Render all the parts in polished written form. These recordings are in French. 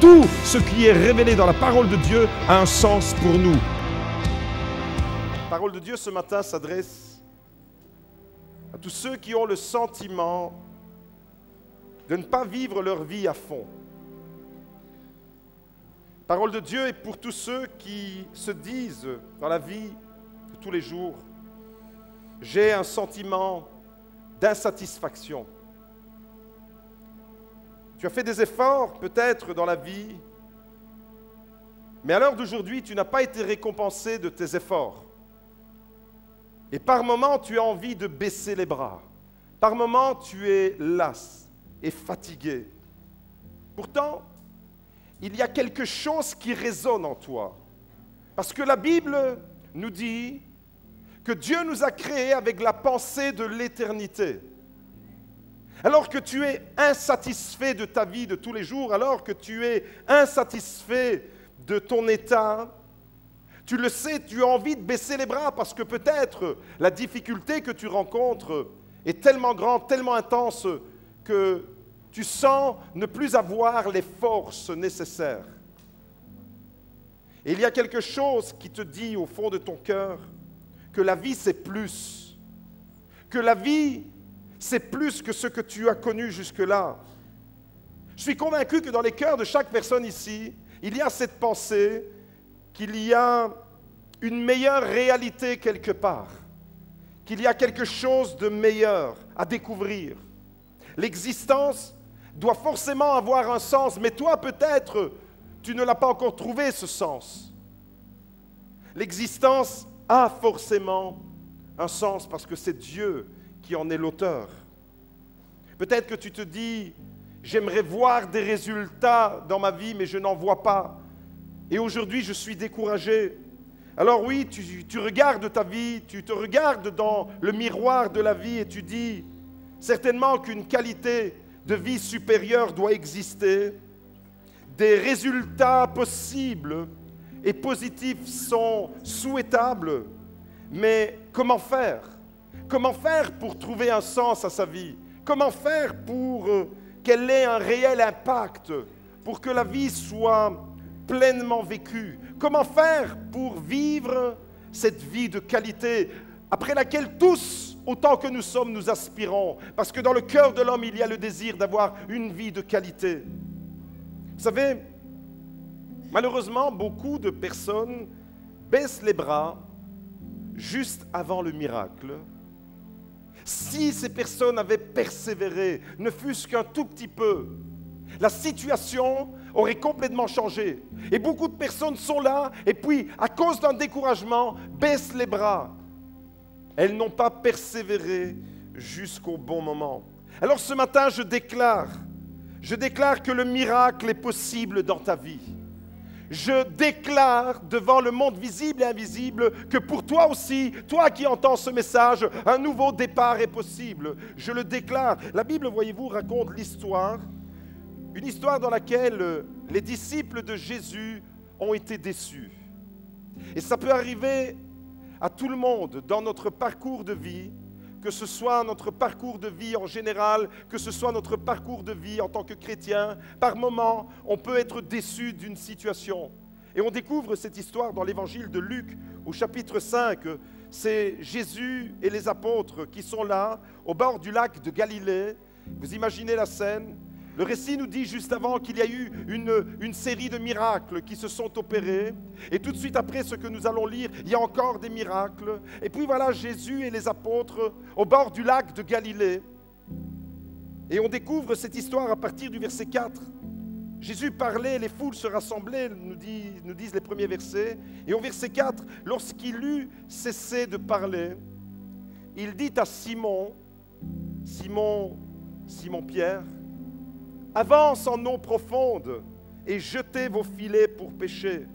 tout ce qui est révélé dans la parole de Dieu a un sens pour nous. La parole de Dieu ce matin s'adresse à tous ceux qui ont le sentiment de ne pas vivre leur vie à fond. La parole de Dieu est pour tous ceux qui se disent dans la vie de tous les jours, j'ai un sentiment d'insatisfaction. Tu as fait des efforts peut-être dans la vie, mais à l'heure d'aujourd'hui, tu n'as pas été récompensé de tes efforts. Et par moments, tu as envie de baisser les bras. Par moments, tu es las et fatigué. Pourtant, il y a quelque chose qui résonne en toi. Parce que la Bible nous dit que Dieu nous a créés avec la pensée de l'éternité. Alors que tu es insatisfait de ta vie de tous les jours, alors que tu es insatisfait de ton état, tu le sais, tu as envie de baisser les bras parce que peut-être la difficulté que tu rencontres est tellement grande, tellement intense que tu sens ne plus avoir les forces nécessaires. Et il y a quelque chose qui te dit au fond de ton cœur que la vie c'est plus, que la vie c'est plus que ce que tu as connu jusque-là. Je suis convaincu que dans les cœurs de chaque personne ici, il y a cette pensée qu'il y a une meilleure réalité quelque part, qu'il y a quelque chose de meilleur à découvrir. L'existence doit forcément avoir un sens, mais toi peut-être, tu ne l'as pas encore trouvé ce sens. L'existence a forcément un sens parce que c'est Dieu qui en est l'auteur. Peut-être que tu te dis, j'aimerais voir des résultats dans ma vie, mais je n'en vois pas. Et aujourd'hui, je suis découragé. Alors oui, tu regardes ta vie, tu te regardes dans le miroir de la vie et tu dis, certainement qu'une qualité de vie supérieure doit exister. Des résultats possibles et positifs sont souhaitables, mais comment faire? Comment faire pour trouver un sens à sa vie? Comment faire pour qu'elle ait un réel impact, pour que la vie soit pleinement vécue? Comment faire pour vivre cette vie de qualité après laquelle tous, autant que nous sommes, nous aspirons? Parce que dans le cœur de l'homme, il y a le désir d'avoir une vie de qualité. Vous savez, malheureusement, beaucoup de personnes baissent les bras juste avant le miracle. Si ces personnes avaient persévéré, ne fût-ce qu'un tout petit peu, la situation aurait complètement changé. Et beaucoup de personnes sont là, et puis, à cause d'un découragement, baissent les bras. Elles n'ont pas persévéré jusqu'au bon moment. Alors ce matin, je déclare que le miracle est possible dans ta vie. Je déclare devant le monde visible et invisible que pour toi aussi, toi qui entends ce message, un nouveau départ est possible. Je le déclare. La Bible, voyez-vous, raconte l'histoire, une histoire dans laquelle les disciples de Jésus ont été déçus. Et ça peut arriver à tout le monde dans notre parcours de vie, que ce soit notre parcours de vie en général, que ce soit notre parcours de vie en tant que chrétien. Par moments, on peut être déçu d'une situation. Et on découvre cette histoire dans l'évangile de Luc, au chapitre 5. C'est Jésus et les apôtres qui sont là, au bord du lac de Galilée. Vous imaginez la scène? Le récit nous dit juste avant qu'il y a eu une série de miracles qui se sont opérés. Et tout de suite après ce que nous allons lire, il y a encore des miracles. Et puis voilà Jésus et les apôtres au bord du lac de Galilée. Et on découvre cette histoire à partir du verset 4. Jésus parlait, les foules se rassemblaient, nous disent les premiers versets. Et au verset 4, lorsqu'il eut cessé de parler, il dit à Simon Pierre, « Avance en eau profonde et jetez vos filets pour pêcher. »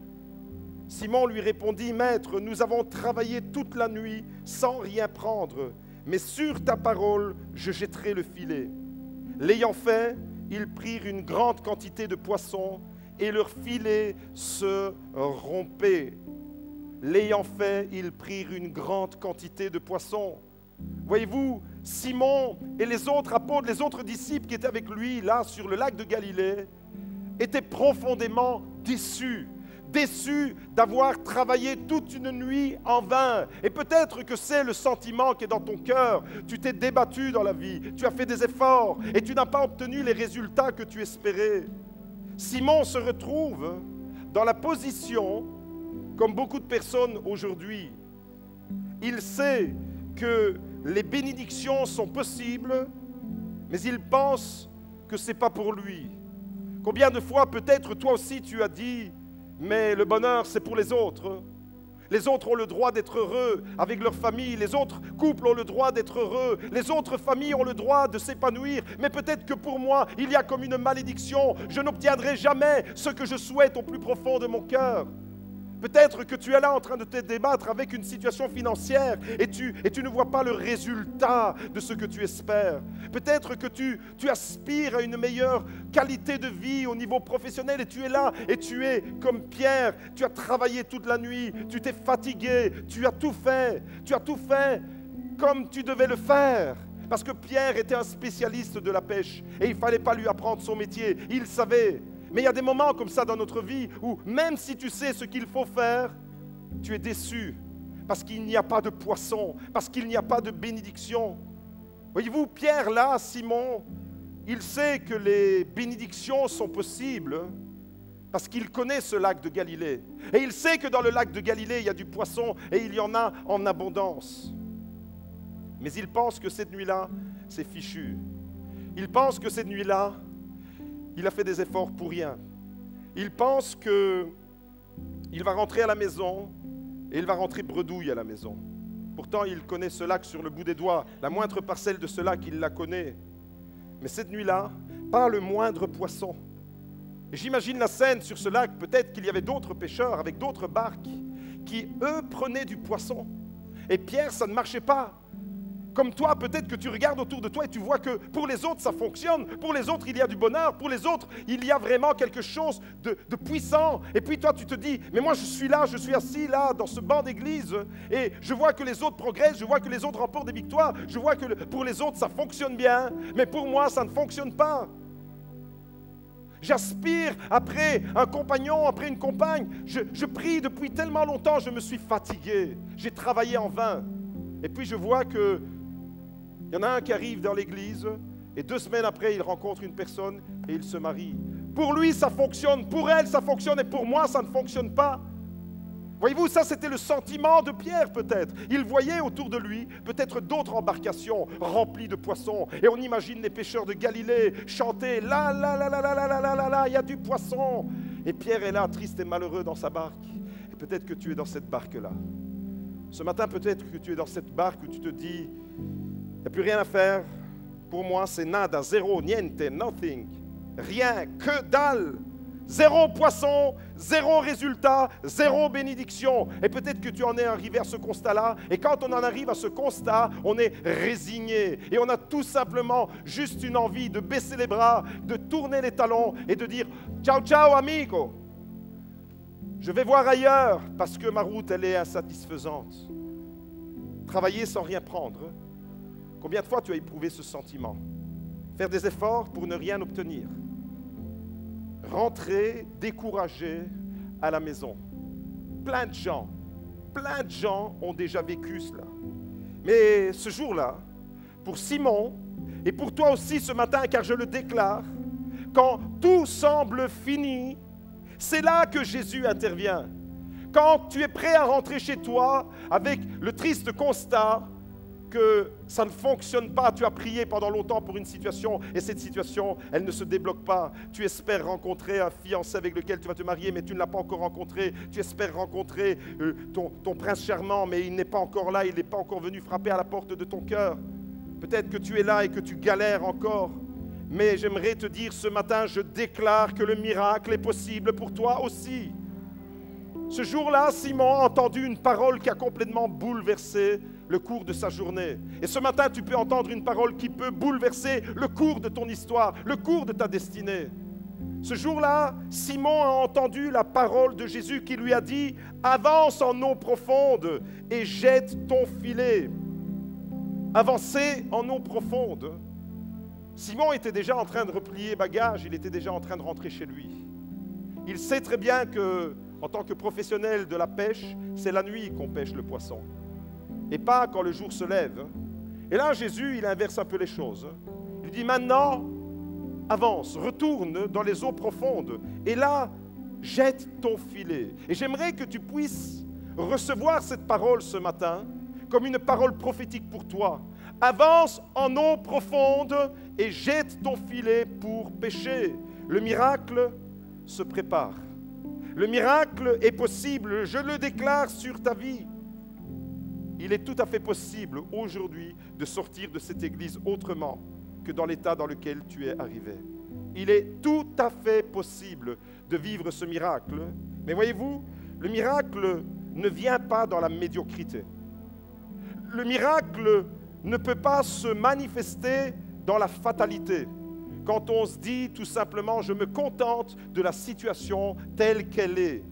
Simon lui répondit, « Maître, nous avons travaillé toute la nuit sans rien prendre, mais sur ta parole, je jetterai le filet. » L'ayant fait, ils prirent une grande quantité de poissons et leur filet se rompait. L'ayant fait, ils prirent une grande quantité de poissons. Voyez-vous, Simon et les autres apôtres, les autres disciples qui étaient avec lui, là, sur le lac de Galilée, était profondément déçu. Déçu d'avoir travaillé toute une nuit en vain. Et peut-être que c'est le sentiment qui est dans ton cœur. Tu t'es débattu dans la vie, tu as fait des efforts et tu n'as pas obtenu les résultats que tu espérais. Simon se retrouve dans la position, comme beaucoup de personnes aujourd'hui. Il sait que les bénédictions sont possibles, mais il pense que ce n'est pas pour lui. Combien de fois peut-être toi aussi tu as dit « mais le bonheur c'est pour les autres ». Les autres ont le droit d'être heureux avec leur famille. Les autres couples ont le droit d'être heureux. Les autres familles ont le droit de s'épanouir. Mais peut-être que pour moi, il y a comme une malédiction. Je n'obtiendrai jamais ce que je souhaite au plus profond de mon cœur. Peut-être que tu es là en train de te débattre avec une situation financière et tu ne vois pas le résultat de ce que tu espères. Peut-être que tu aspires à une meilleure qualité de vie au niveau professionnel et tu es là et tu es comme Pierre. Tu as travaillé toute la nuit, tu t'es fatigué, tu as tout fait comme tu devais le faire. Parce que Pierre était un spécialiste de la pêche et il ne fallait pas lui apprendre son métier, il savait. Mais il y a des moments comme ça dans notre vie où même si tu sais ce qu'il faut faire, tu es déçu parce qu'il n'y a pas de poisson, parce qu'il n'y a pas de bénédiction. Voyez-vous, Pierre là, Simon, il sait que les bénédictions sont possibles parce qu'il connaît ce lac de Galilée. Et il sait que dans le lac de Galilée, il y a du poisson et il y en a en abondance. Mais il pense que cette nuit-là, c'est fichu. Il pense que cette nuit-là, il a fait des efforts pour rien. Il pense qu'il va rentrer à la maison et il va rentrer bredouille à la maison. Pourtant, il connaît ce lac sur le bout des doigts. La moindre parcelle de ce lac, il la connaît. Mais cette nuit-là, pas le moindre poisson. Et j'imagine la scène sur ce lac. Peut-être qu'il y avait d'autres pêcheurs avec d'autres barques qui, eux, prenaient du poisson. Et Pierre, ça ne marchait pas. Comme toi, peut-être que tu regardes autour de toi et tu vois que pour les autres, ça fonctionne. Pour les autres, il y a du bonheur. Pour les autres, il y a vraiment quelque chose de puissant. Et puis toi, tu te dis, mais moi, je suis là, je suis assis là, dans ce banc d'église. Et je vois que les autres progressent, je vois que les autres remportent des victoires. Je vois que pour les autres, ça fonctionne bien. Mais pour moi, ça ne fonctionne pas. J'aspire après un compagnon, après une compagne. Je prie depuis tellement longtemps, je me suis fatigué. J'ai travaillé en vain. Et puis je vois que il y en a un qui arrive dans l'église et 2 semaines après, il rencontre une personne et il se marie. Pour lui, ça fonctionne. Pour elle, ça fonctionne. Et pour moi, ça ne fonctionne pas. Voyez-vous, ça, c'était le sentiment de Pierre, peut-être. Il voyait autour de lui peut-être d'autres embarcations remplies de poissons. Et on imagine les pêcheurs de Galilée chanter « Là, là, là, là, là, là, là, là, là, là, il y a du poisson !» Et Pierre est là, triste et malheureux dans sa barque. Et peut-être que tu es dans cette barque-là. Ce matin, peut-être que tu es dans cette barque où tu te dis « Il n'y a plus rien à faire. Pour moi, c'est nada, zéro, niente, nothing. Rien, que dalle. Zéro poisson, zéro résultat, zéro bénédiction. » Et peut-être que tu en es arrivé à ce constat-là. Et quand on en arrive à ce constat, on est résigné. Et on a tout simplement juste une envie de baisser les bras, de tourner les talons et de dire « Ciao, ciao, amigo. Je vais voir ailleurs parce que ma route, elle est insatisfaisante. » Travailler sans rien prendre. Combien de fois tu as éprouvé ce sentiment? Faire des efforts pour ne rien obtenir. Rentrer découragé à la maison. Plein de gens ont déjà vécu cela. Mais ce jour-là, pour Simon, et pour toi aussi ce matin, car je le déclare, quand tout semble fini, c'est là que Jésus intervient. Quand tu es prêt à rentrer chez toi avec le triste constat que ça ne fonctionne pas, tu as prié pendant longtemps pour une situation et cette situation, elle ne se débloque pas. Tu espères rencontrer un fiancé avec lequel tu vas te marier, mais tu ne l'as pas encore rencontré. Tu espères rencontrer ton prince charmant, mais il n'est pas encore là, il n'est pas encore venu frapper à la porte de ton cœur. Peut-être que tu es là et que tu galères encore. Mais j'aimerais te dire ce matin, je déclare que le miracle est possible pour toi aussi. Ce jour-là, Simon a entendu une parole qui a complètement bouleversé le cours de sa journée. Et ce matin, tu peux entendre une parole qui peut bouleverser le cours de ton histoire, le cours de ta destinée. Ce jour-là, Simon a entendu la parole de Jésus qui lui a dit « Avance en eau profonde et jette ton filet. » Avancer en eau profonde. Simon était déjà en train de replier bagages, il était déjà en train de rentrer chez lui. Il sait très bien que, en tant que professionnel de la pêche, c'est la nuit qu'on pêche le poisson, et pas quand le jour se lève. Et là, Jésus, il inverse un peu les choses. Il dit maintenant, avance, retourne dans les eaux profondes, et là, jette ton filet. Et j'aimerais que tu puisses recevoir cette parole ce matin comme une parole prophétique pour toi. Avance en eau profonde et jette ton filet pour pêcher. Le miracle se prépare. Le miracle est possible, je le déclare sur ta vie. Il est tout à fait possible aujourd'hui de sortir de cette église autrement que dans l'état dans lequel tu es arrivé. Il est tout à fait possible de vivre ce miracle. Mais voyez-vous, le miracle ne vient pas dans la médiocrité. Le miracle ne peut pas se manifester dans la fatalité. Quand on se dit tout simplement, je me contente de la situation telle qu'elle est.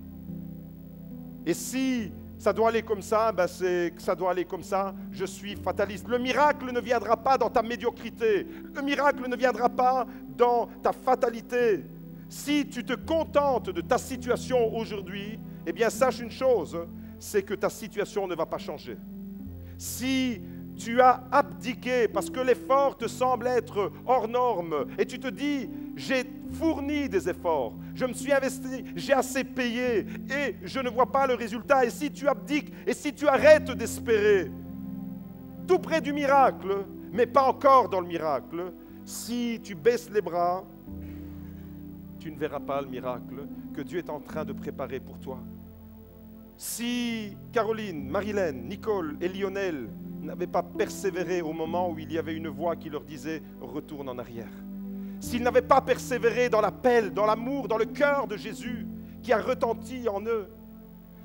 Et si ça doit aller comme ça, ben c'est que ça doit aller comme ça, je suis fataliste. Le miracle ne viendra pas dans ta médiocrité. Le miracle ne viendra pas dans ta fatalité. Si tu te contentes de ta situation aujourd'hui, eh bien sache une chose, c'est que ta situation ne va pas changer. Si tu as abdiqué parce que l'effort te semble être hors norme et tu te dis, j'ai fourni des efforts, je me suis investi, j'ai assez payé et je ne vois pas le résultat. Et si tu abdiques et si tu arrêtes d'espérer, tout près du miracle, mais pas encore dans le miracle, si tu baisses les bras, tu ne verras pas le miracle que Dieu est en train de préparer pour toi. Si Caroline, Marilène, Nicole et Lionel n'avaient pas persévéré au moment où il y avait une voix qui leur disait « retourne en arrière », s'ils n'avaient pas persévéré dans l'appel, dans l'amour, dans le cœur de Jésus qui a retenti en eux,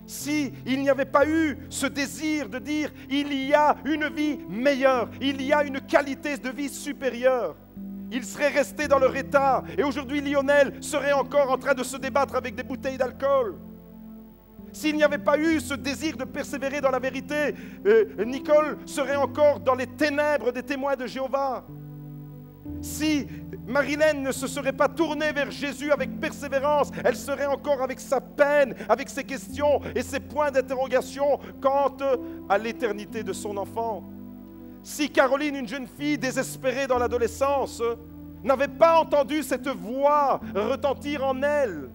s'il n'y avait pas eu ce désir de dire « il y a une vie meilleure, il y a une qualité de vie supérieure », ils seraient restés dans leur état. Et aujourd'hui, Lionel serait encore en train de se débattre avec des bouteilles d'alcool. S'il n'y avait pas eu ce désir de persévérer dans la vérité, Nicole serait encore dans les ténèbres des témoins de Jéhovah. Si Marilène ne se serait pas tournée vers Jésus avec persévérance, elle serait encore avec sa peine, avec ses questions et ses points d'interrogation quant à l'éternité de son enfant. Si Caroline, une jeune fille désespérée dans l'adolescence, n'avait pas entendu cette voix retentir en elle,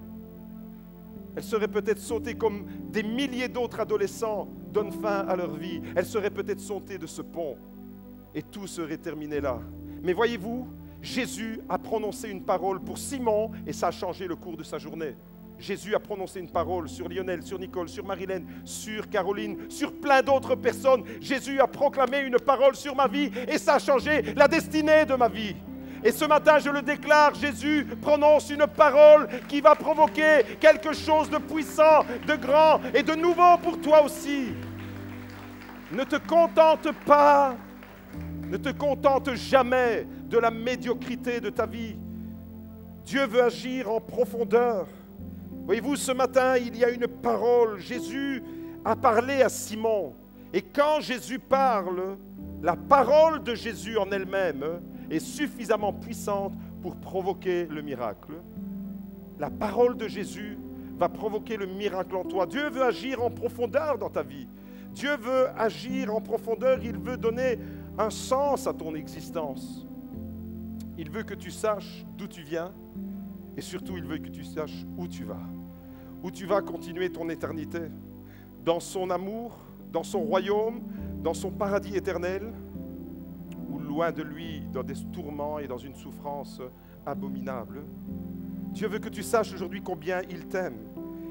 elle serait peut-être sautée comme des milliers d'autres adolescents donnent fin à leur vie. Elle serait peut-être sautée de ce pont et tout serait terminé là. Mais voyez-vous, Jésus a prononcé une parole pour Simon et ça a changé le cours de sa journée. Jésus a prononcé une parole sur Lionel, sur Nicole, sur Marilène, sur Caroline, sur plein d'autres personnes. Jésus a proclamé une parole sur ma vie et ça a changé la destinée de ma vie. Et ce matin, je le déclare, Jésus prononce une parole qui va provoquer quelque chose de puissant, de grand et de nouveau pour toi aussi. Ne te contente pas, ne te contente jamais de la médiocrité de ta vie. Dieu veut agir en profondeur. Voyez-vous, ce matin, il y a une parole. Jésus a parlé à Simon. Et quand Jésus parle, la parole de Jésus en elle-même est suffisamment puissante pour provoquer le miracle. La parole de Jésus va provoquer le miracle en toi. Dieu veut agir en profondeur dans ta vie. Dieu veut agir en profondeur. Il veut donner un sens à ton existence. Il veut que tu saches d'où tu viens et surtout, il veut que tu saches où tu vas. Où tu vas continuer ton éternité. Dans son amour, dans son royaume, dans son paradis éternel, ou loin de lui, dans des tourments et dans une souffrance abominable. Dieu veut que tu saches aujourd'hui combien il t'aime.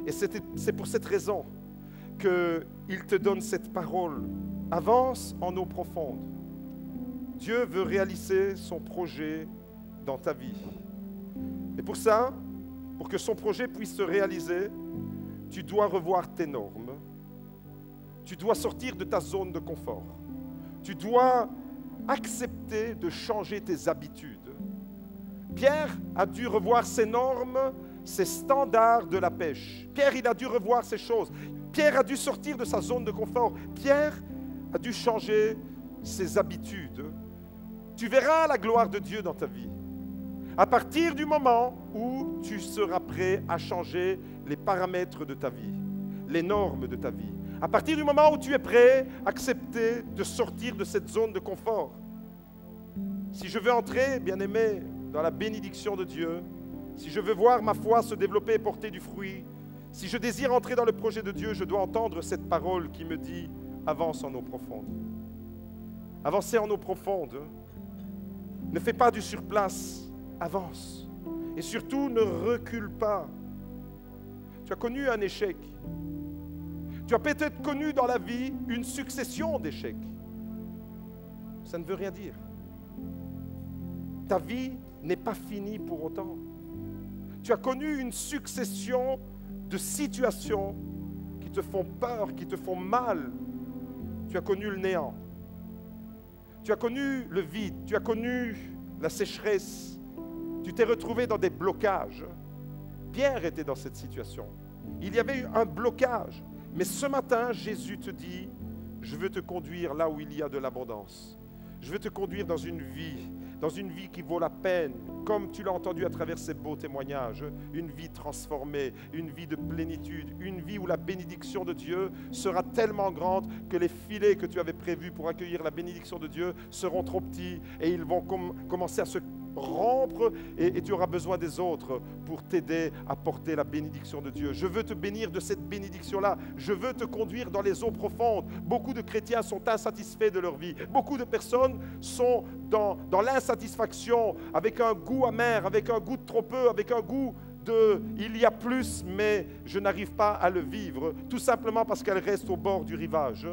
Et c'est pour cette raison qu'il te donne cette parole. Avance en eau profonde. Dieu veut réaliser son projet dans ta vie. Et pour ça, pour que son projet puisse se réaliser, tu dois revoir tes normes. Tu dois sortir de ta zone de confort. Tu dois accepter de changer tes habitudes. Pierre a dû revoir ses normes, ses standards de la pêche. Pierre, il a dû revoir ces choses. Pierre a dû sortir de sa zone de confort. Pierre a dû changer ses habitudes. Tu verras la gloire de Dieu dans ta vie. À partir du moment où tu seras prêt à changer les paramètres de ta vie, les normes de ta vie, à partir du moment où tu es prêt à accepter de sortir de cette zone de confort. Si je veux entrer, bien-aimé, dans la bénédiction de Dieu, si je veux voir ma foi se développer et porter du fruit, si je désire entrer dans le projet de Dieu, je dois entendre cette parole qui me dit « Avance en eau profonde ». Avancez en eau profonde. Ne fais pas du surplace, avance. Et surtout, ne recule pas. Tu as connu un échec. Tu as peut-être connu dans la vie une succession d'échecs. Ça ne veut rien dire. Ta vie n'est pas finie pour autant. Tu as connu une succession de situations qui te font peur, qui te font mal. Tu as connu le néant. Tu as connu le vide. Tu as connu la sécheresse. Tu t'es retrouvé dans des blocages. Pierre était dans cette situation. Il y avait eu un blocage. Mais ce matin, Jésus te dit, je veux te conduire là où il y a de l'abondance. Je veux te conduire dans une vie qui vaut la peine, comme tu l'as entendu à travers ces beaux témoignages, une vie transformée, une vie de plénitude, une vie où la bénédiction de Dieu sera tellement grande que les filets que tu avais prévus pour accueillir la bénédiction de Dieu seront trop petits et ils vont commencer à se rompre et tu auras besoin des autres pour t'aider à porter la bénédiction de Dieu. Je veux te bénir de cette bénédiction-là. Je veux te conduire dans les eaux profondes. Beaucoup de chrétiens sont insatisfaits de leur vie. Beaucoup de personnes sont dans l'insatisfaction, avec un goût amer, avec un goût de trop peu, avec un goût de « il y a plus, mais je n'arrive pas à le vivre », tout simplement parce qu'elles restent au bord du rivage.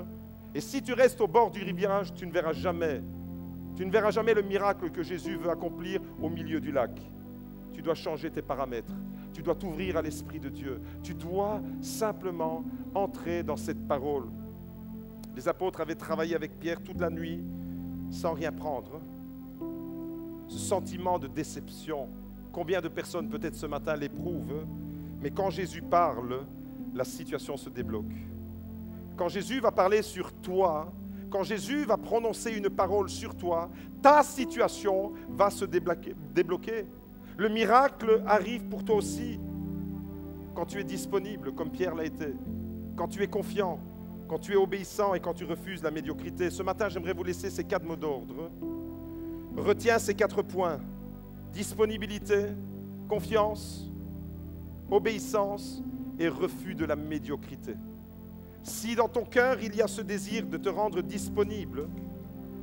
Et si tu restes au bord du rivage, tu ne verras jamais le miracle que Jésus veut accomplir au milieu du lac. Tu dois changer tes paramètres. Tu dois t'ouvrir à l'Esprit de Dieu. Tu dois simplement entrer dans cette parole. Les apôtres avaient travaillé avec Pierre toute la nuit sans rien prendre. Ce sentiment de déception, combien de personnes peut-être ce matin l'éprouvent, mais quand Jésus parle, la situation se débloque. Quand Jésus va parler sur toi, quand Jésus va prononcer une parole sur toi, ta situation va se débloquer. Le miracle arrive pour toi aussi quand tu es disponible, comme Pierre l'a été, quand tu es confiant, quand tu es obéissant et quand tu refuses la médiocrité. Ce matin, j'aimerais vous laisser ces 4 mots d'ordre. Retiens ces 4 points. Disponibilité, confiance, obéissance et refus de la médiocrité. Si dans ton cœur, il y a ce désir de te rendre disponible,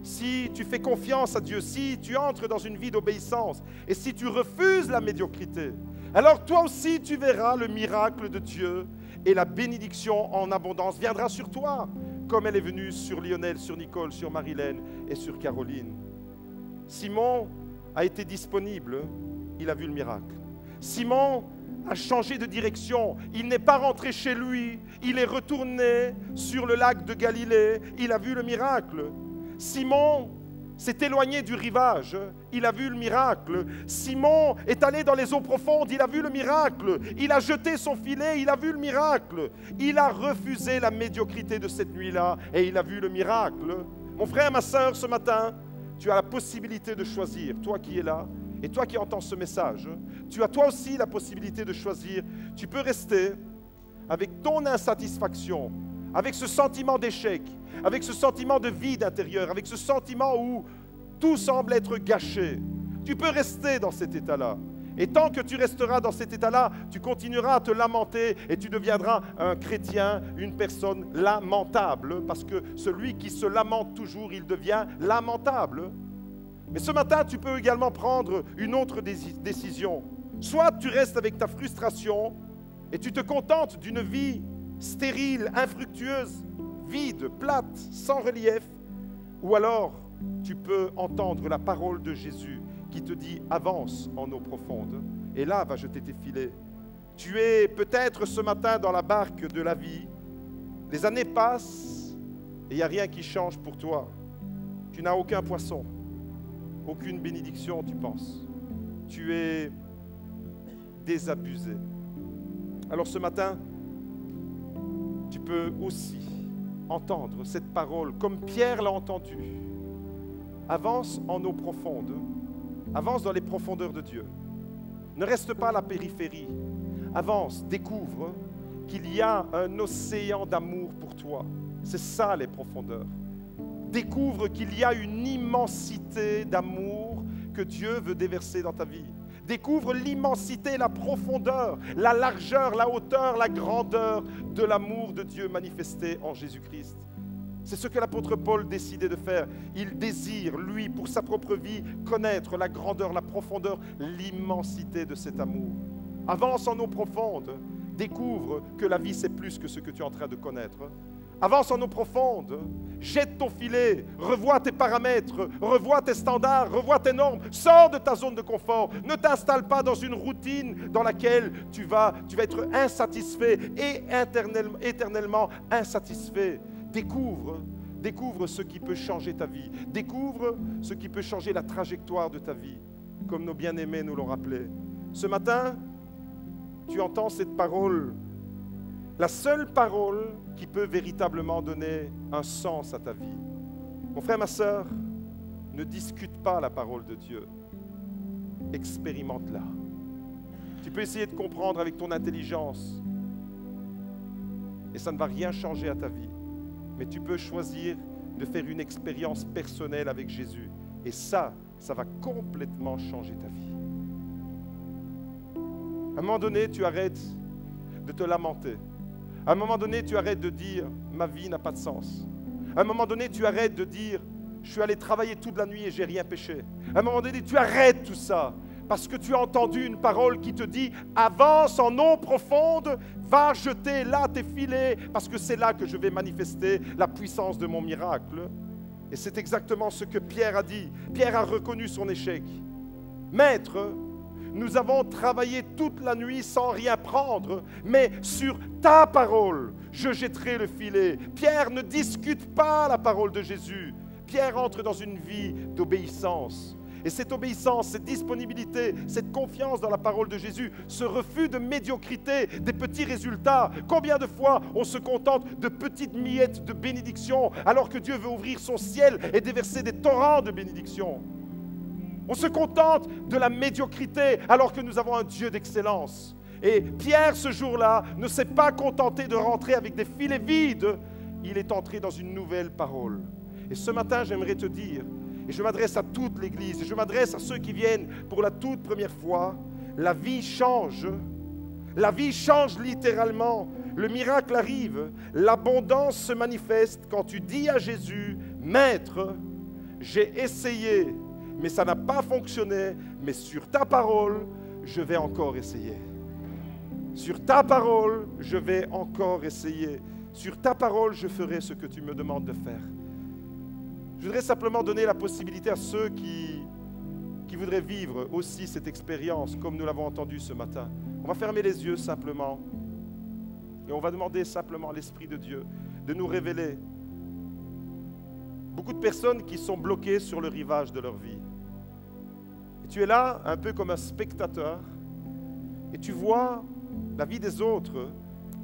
si tu fais confiance à Dieu, si tu entres dans une vie d'obéissance et si tu refuses la médiocrité, alors toi aussi tu verras le miracle de Dieu et la bénédiction en abondance viendra sur toi, comme elle est venue sur Lionel, sur Nicole, sur Marilène et sur Caroline. Simon a été disponible, il a vu le miracle. Simon a changé de direction. Il n'est pas rentré chez lui. Il est retourné sur le lac de Galilée. Il a vu le miracle. Simon s'est éloigné du rivage. Il a vu le miracle. Simon est allé dans les eaux profondes. Il a vu le miracle. Il a jeté son filet. Il a vu le miracle. Il a refusé la médiocrité de cette nuit-là et il a vu le miracle. Mon frère, ma sœur, ce matin, tu as la possibilité de choisir, toi qui es là, et toi qui entends ce message, tu as toi aussi la possibilité de choisir. Tu peux rester avec ton insatisfaction, avec ce sentiment d'échec, avec ce sentiment de vide intérieur, avec ce sentiment où tout semble être gâché. Tu peux rester dans cet état-là. Et tant que tu resteras dans cet état-là, tu continueras à te lamenter et tu deviendras un chrétien, une personne lamentable, parce que celui qui se lamente toujours, il devient lamentable. Mais ce matin, tu peux également prendre une autre décision. Soit tu restes avec ta frustration et tu te contentes d'une vie stérile, infructueuse, vide, plate, sans relief. Ou alors, tu peux entendre la parole de Jésus qui te dit « Avance en eau profonde » et là va jeter tes filets. Tu es peut-être ce matin dans la barque de la vie. Les années passent et il n'y a rien qui change pour toi. Tu n'as aucun poisson. Aucune bénédiction, tu penses. Tu es désabusé. Alors ce matin, tu peux aussi entendre cette parole comme Pierre l'a entendu. Avance en eau profonde Avance dans les profondeurs de Dieu. Ne reste pas à la périphérie. Avance, découvre qu'il y a un océan d'amour pour toi. C'est ça les profondeurs. Découvre qu'il y a une immensité d'amour que Dieu veut déverser dans ta vie. Découvre l'immensité, la profondeur, la largeur, la hauteur, la grandeur de l'amour de Dieu manifesté en Jésus-Christ. C'est ce que l'apôtre Paul décidait de faire. Il désire, lui, pour sa propre vie, connaître la grandeur, la profondeur, l'immensité de cet amour. Avance en eau profonde. Découvre que la vie, c'est plus que ce que tu es en train de connaître. Avance en eau profonde. Jette ton filet. Revois tes paramètres. Revois tes standards. Revois tes normes. Sors de ta zone de confort. Ne t'installe pas dans une routine dans laquelle tu vas être insatisfait et éternellement insatisfait. Découvre ce qui peut changer ta vie. Découvre ce qui peut changer la trajectoire de ta vie, comme nos bien-aimés nous l'ont rappelé. Ce matin, tu entends cette parole, la seule parole qui peut véritablement donner un sens à ta vie. Mon frère, ma sœur, ne discute pas la parole de Dieu. Expérimente-la. Tu peux essayer de comprendre avec ton intelligence et ça ne va rien changer à ta vie. Mais tu peux choisir de faire une expérience personnelle avec Jésus. Et ça va complètement changer ta vie. À un moment donné, tu arrêtes de te lamenter. À un moment donné, tu arrêtes de dire « ma vie n'a pas de sens ». À un moment donné, tu arrêtes de dire « je suis allé travailler toute la nuit et j'ai rien péché ». À un moment donné, tu arrêtes tout ça parce que tu as entendu une parole qui te dit « avance en eau profonde, va jeter là tes filets parce que c'est là que je vais manifester la puissance de mon miracle ». Et c'est exactement ce que Pierre a dit. Pierre a reconnu son échec. « Maître, nous avons travaillé toute la nuit sans rien prendre, mais sur ta parole, je jetterai le filet. » Pierre ne discute pas la parole de Jésus. Pierre entre dans une vie d'obéissance. Et cette obéissance, cette disponibilité, cette confiance dans la parole de Jésus, ce refus de médiocrité, des petits résultats. Combien de fois on se contente de petites miettes de bénédiction alors que Dieu veut ouvrir son ciel et déverser des torrents de bénédiction? On se contente de la médiocrité alors que nous avons un Dieu d'excellence. Et Pierre, ce jour-là, ne s'est pas contenté de rentrer avec des filets vides. Il est entré dans une nouvelle parole. Et ce matin, j'aimerais te dire, et je m'adresse à toute l'Église, et je m'adresse à ceux qui viennent pour la toute première fois, la vie change. La vie change littéralement. Le miracle arrive. L'abondance se manifeste quand tu dis à Jésus, « Maître, j'ai essayé, mais ça n'a pas fonctionné, mais sur ta parole, je vais encore essayer. Sur ta parole, je vais encore essayer. Sur ta parole, je ferai ce que tu me demandes de faire. » Je voudrais simplement donner la possibilité à ceux qui voudraient vivre aussi cette expérience, comme nous l'avons entendu ce matin. On va fermer les yeux simplement et on va demander simplement à l'Esprit de Dieu de nous révéler. Beaucoup de personnes qui sont bloquées sur le rivage de leur vie. Et tu es là un peu comme un spectateur et tu vois la vie des autres,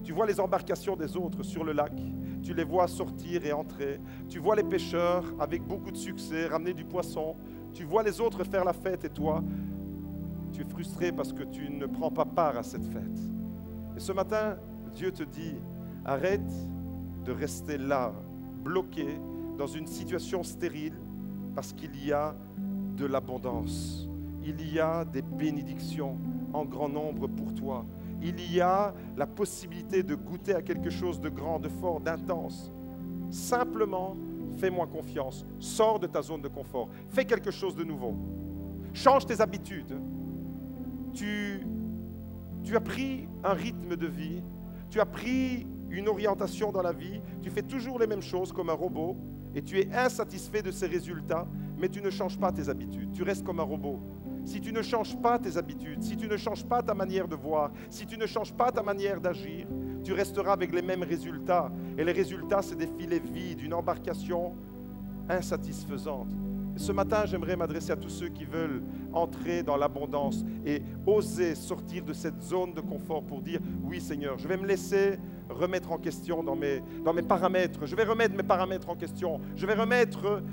tu vois les embarcations des autres sur le lac. Tu les vois sortir et entrer. Tu vois les pêcheurs avec beaucoup de succès ramener du poisson. Tu vois les autres faire la fête et toi, tu es frustré parce que tu ne prends pas part à cette fête. Et ce matin, Dieu te dit, arrête de rester là, bloqué dans une situation stérile parce qu'il y a de l'abondance. Il y a des bénédictions en grand nombre pour toi. Il y a la possibilité de goûter à quelque chose de grand, de fort, d'intense. Simplement, fais-moi confiance. Sors de ta zone de confort. Fais quelque chose de nouveau. Change tes habitudes. Tu as pris un rythme de vie. Tu as pris une orientation dans la vie. Tu fais toujours les mêmes choses comme un robot et tu es insatisfait de ces résultats, mais tu ne changes pas tes habitudes. Tu restes comme un robot. Si tu ne changes pas tes habitudes, si tu ne changes pas ta manière de voir, si tu ne changes pas ta manière d'agir, tu resteras avec les mêmes résultats. Et les résultats, c'est des filets vides, une embarcation insatisfaisante. Et ce matin, j'aimerais m'adresser à tous ceux qui veulent entrer dans l'abondance et oser sortir de cette zone de confort pour dire « Oui Seigneur, je vais me laisser remettre en question dans mes paramètres. Je vais remettre mes paramètres en question. Je vais remettre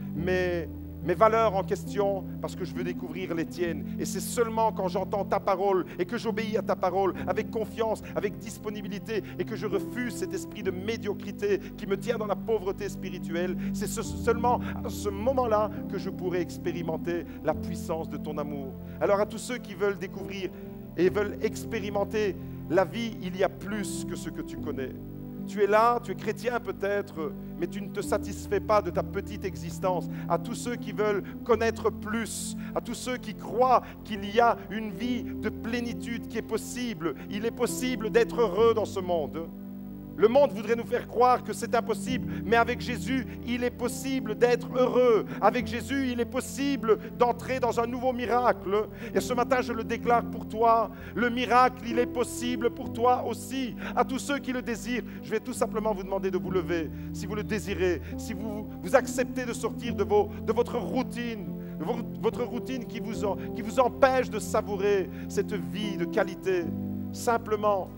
mes valeurs en question parce que je veux découvrir les tiennes. Et c'est seulement quand j'entends ta parole et que j'obéis à ta parole avec confiance, avec disponibilité et que je refuse cet esprit de médiocrité qui me tient dans la pauvreté spirituelle, c'est seulement à ce moment-là que je pourrai expérimenter la puissance de ton amour. Alors à tous ceux qui veulent découvrir et veulent expérimenter la vie, il y a plus que ce que tu connais. Tu es là, tu es chrétien peut-être, mais tu ne te satisfais pas de ta petite existence. À tous ceux qui veulent connaître plus, à tous ceux qui croient qu'il y a une vie de plénitude qui est possible, il est possible d'être heureux dans ce monde. Le monde voudrait nous faire croire que c'est impossible, mais avec Jésus, il est possible d'être heureux. Avec Jésus, il est possible d'entrer dans un nouveau miracle. Et ce matin, je le déclare pour toi. Le miracle, il est possible pour toi aussi. À tous ceux qui le désirent, je vais tout simplement vous demander de vous lever. Si vous le désirez, si vous acceptez de sortir de votre routine, votre routine qui vous empêche de savourer cette vie de qualité. Simplement,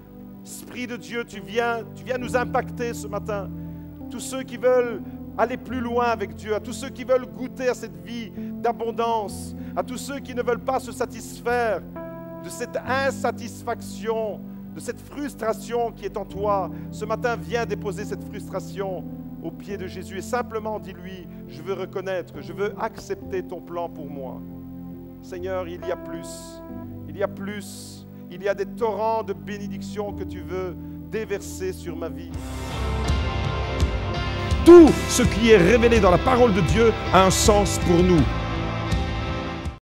Esprit de Dieu, tu viens nous impacter ce matin. Tous ceux qui veulent aller plus loin avec Dieu, à tous ceux qui veulent goûter à cette vie d'abondance, à tous ceux qui ne veulent pas se satisfaire de cette insatisfaction, de cette frustration qui est en toi. Ce matin, viens déposer cette frustration aux pieds de Jésus et simplement dis-lui, je veux reconnaître, je veux accepter ton plan pour moi. Seigneur, il y a plus, il y a plus. Il y a des torrents de bénédictions que tu veux déverser sur ma vie. Tout ce qui est révélé dans la parole de Dieu a un sens pour nous.